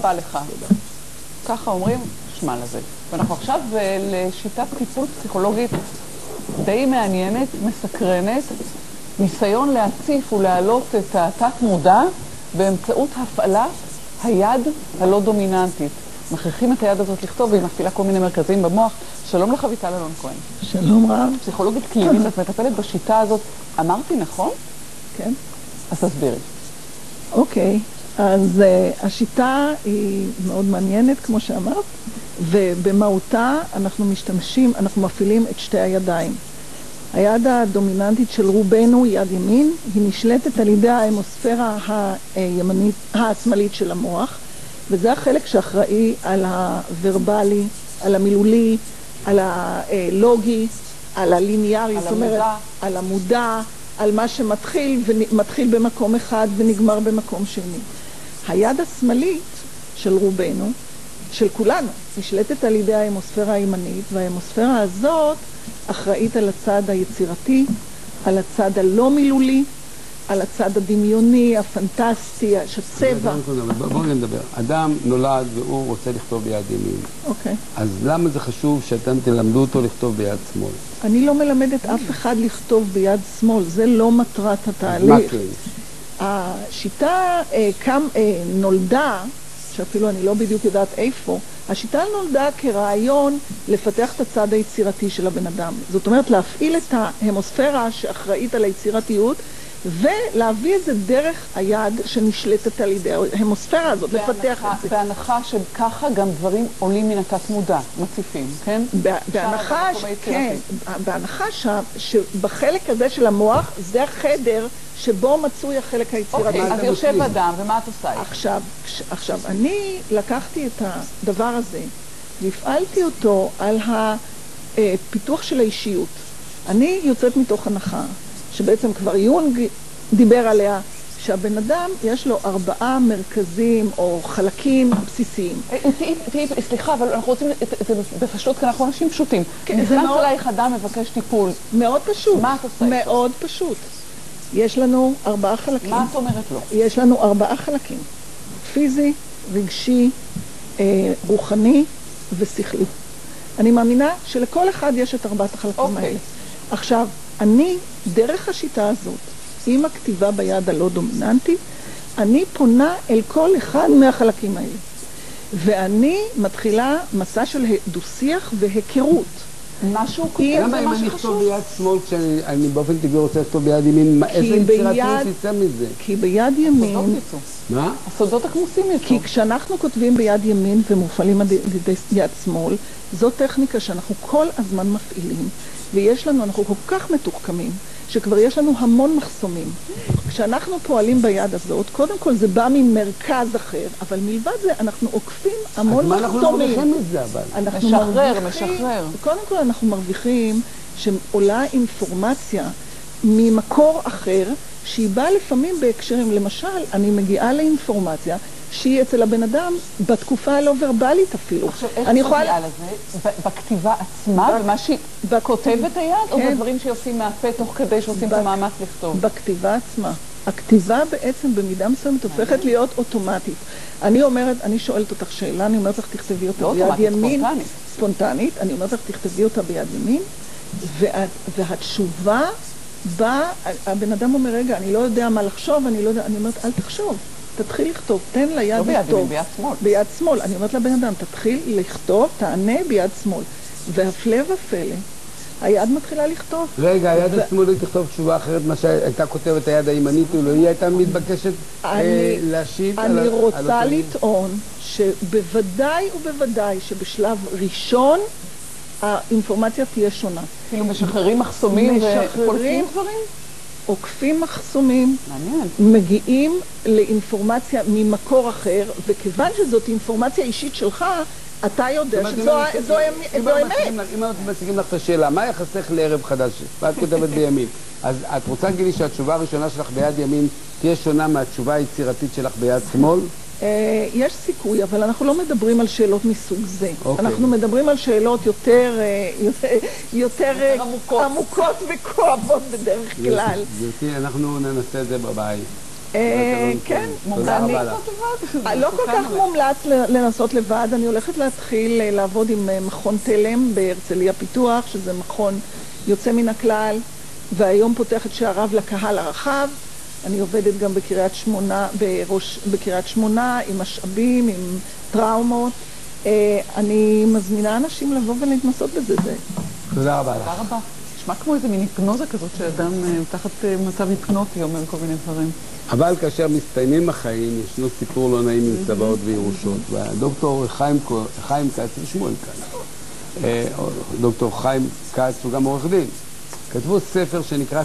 רבה לך. ככה אומרים, שמע לזה. ואנחנו עכשיו לשיטת טיפול פסיכולוגית די מעניינת, מסקרנת, ניסיון להציף ולהעלות את התת מודע באמצעות הפעלת היד הלא דומיננטית. מכריחים את היד הזאת לכתוב, והיא מפעילה כל מיני מרכזים במוח. שלום לך, ויטל אלון כהן. שלום רב. פסיכולוגית קלינית, את מטפלת בשיטה הזאת. אמרתי נכון? כן. אז תסבירי. אוקיי, אז השיטה היא מאוד מעניינת, כמו שאמרת, ובמהותה אנחנו מפעילים את שתי הידיים. היד הדומיננטית של רובנו, יד ימין, היא נשלטת על ידי ההמוספירה השמאלית של המוח, וזה החלק שאחראי על הוורבלי, על המילולי, על הלוגי, על הליניארי, זאת אומרת, על המודע, על מה שמתחיל במקום אחד ונגמר במקום שני. היד השמאלית של רובנו, של כולנו, נשלטת על ידי ההמוספירה הימנית, וההמוספירה הזאת אחראית על הצד היצירתי, על הצד הלא מילולי, על הצד הדמיוני, הפנטסטי, הצבע. בואו נדבר. אדם נולד והוא רוצה לכתוב ביד ימין. אוקיי. אז למה זה חשוב שאתם תלמדו אותו לכתוב ביד שמאל? אני לא מלמדת אף אחד לכתוב ביד שמאל, זה לא מטרת התהליך. מה כן? השיטה נולדה, שאפילו אני לא בדיוק יודעת איפה, השיטה נולדה כרעיון לפתח את הצד היצירתי של הבן אדם. זאת אומרת, להפעיל את ההמוספירה שאחראית על היצירתיות, ולהביא את זה דרך היד שנשלטת על ידי ההמוספירה הזאת, לפתח את זה. בהנחה שככה גם דברים עולים מן התת מודע, מציפים, כן? בהנחה שבחלק הזה של המוח, זה החדר שבו מצוי החלק היצירתי. אוקיי, אז יושב אדם, ומה את עושה? עכשיו, אני לקחתי את הדבר הזה, והפעלתי אותו על הפיתוח של האישיות. אני יוצאת מתוך הנחה, שבעצם כבר יונג דיבר עליה, שהבן אדם יש לו 4 מרכזים או חלקים בסיסיים. סליחה, אבל אנחנו רוצים את זה בפשוט, כי אנחנו אנשים פשוטים. נכנס אלייך אדם מבקש טיפול. מאוד פשוט. מה את עושה? מאוד פשוט. יש לנו 4 חלקים. מה את אומרת לו? יש לנו 4 חלקים. פיזי, רגשי, רוחני ושכלי. אני מאמינה שלכל אחד יש את 4 החלקים האלה. עכשיו, אני, דרך השיטה הזאת, עם הכתיבה ביד הלא דומיננטית, אני פונה אל כל אחד מהחלקים האלה. ואני מתחילה מסע של דו-שיח והיכרות. משהו כותב למה אם אני אכתוב ביד שמאל כשאני באופן טבעי רוצה לכתוב ביד ימין, איזה יצירתיות יצא מזה? כי ביד ימין... מה? הסודות הכמוסים יצאו. כי כשאנחנו כותבים ביד ימין ומופעלים על ידי יד שמאל, זו טכניקה שאנחנו כל הזמן מפעילים, ויש לנו, אנחנו כל כך מתוחכמים, שכבר יש לנו המון מחסומים. כשאנחנו פועלים ביד הזאת, קודם כל זה בא ממרכז אחר, אבל מלבד זה אנחנו עוקפים המון מחסומים. אז מה אנחנו לא מרוויחים את זה אבל? משחרר. קודם כל אנחנו מרוויחים שעולה אינפורמציה ממקור אחר, שהיא באה לפעמים בהקשרים. למשל, אני מגיעה לאינפורמציה שהיא אצל הבן אדם בתקופה הלא ורבלית אפילו. עכשיו, איך את מגיעה לזה? בכתיבה עצמה? במה שהיא כותבת היד? או בדברים שעושים מהפה תוך כדי שעושים את המאמץ לכתוב? בכתיבה עצמה. הכתיבה בעצם במידה מסוימת הופכת להיות אוטומטית. אני שואלת אותך שאלה, אני אומרת לך תכתבי אותה ביד ימין. ספונטנית. אני אומרת לך תכתבי אותה ביד ימין, והתשובה באה, הבן אדם אומר, רגע, אני לא יודע מה לחשוב, אני אומרת, אל תחשוב. תתחיל לכתוב, תן ליד לכתוב. לא ביד ימין, ביד שמאל. ביד שמאל. אני אומרת לבן אדם, תתחיל לכתוב, תענה ביד שמאל. והפלא ופלא, היד מתחילה לכתוב. רגע, היד השמאלית תכתוב תשובה אחרת מה שהייתה כותבת היד הימנית, היא הייתה מתבקשת להשיב על... אני רוצה לטעון שבוודאי ובוודאי שבשלב ראשון האינפורמציה תהיה שונה. כאילו משחררים מחסומים וקולפים דברים? עוקפים מחסומים, מגיעים לאינפורמציה ממקור אחר, וכיוון שזאת אינפורמציה אישית שלך, אתה יודע שזו אמת. אם אנחנו מציגים לך את השאלה, מה יחסך לערב חדש? ואת כותבת בימין. אז את רוצה להגיד לי שהתשובה הראשונה שלך ביד ימין תהיה שונה מהתשובה היצירתית שלך ביד שמאל? יש סיכוי, אבל אנחנו לא מדברים על שאלות מסוג זה. אנחנו מדברים על שאלות יותר עמוקות וכואבות בדרך כלל. גברתי, אנחנו ננסה את זה בבית. כן. תודה רבה לך. לא כל כך מומלץ לנסות לבד. אני הולכת להתחיל לעבוד עם מכון תלם בהרצליה פיתוח, שזה מכון יוצא מן הכלל, והיום פותח את שעריו לקהל הרחב. אני עובדת גם בקריית שמונה עם משאבים, עם טראומות. אני מזמינה אנשים לבוא ולהתנסות בזה. תודה רבה לך. תודה רבה. נשמע כמו איזה מין היפנוזה כזאת שאדם תחת מצב היפנוטי אומר כל מיני דברים. אבל כאשר מסתיימים החיים, ישנו סיפור לא נעים עם צוואות וירושות. והדוקטור חיים כץ ושמואל כץ, דוקטור חיים כץ הוא גם עורך דין, כתבו ספר שנקרא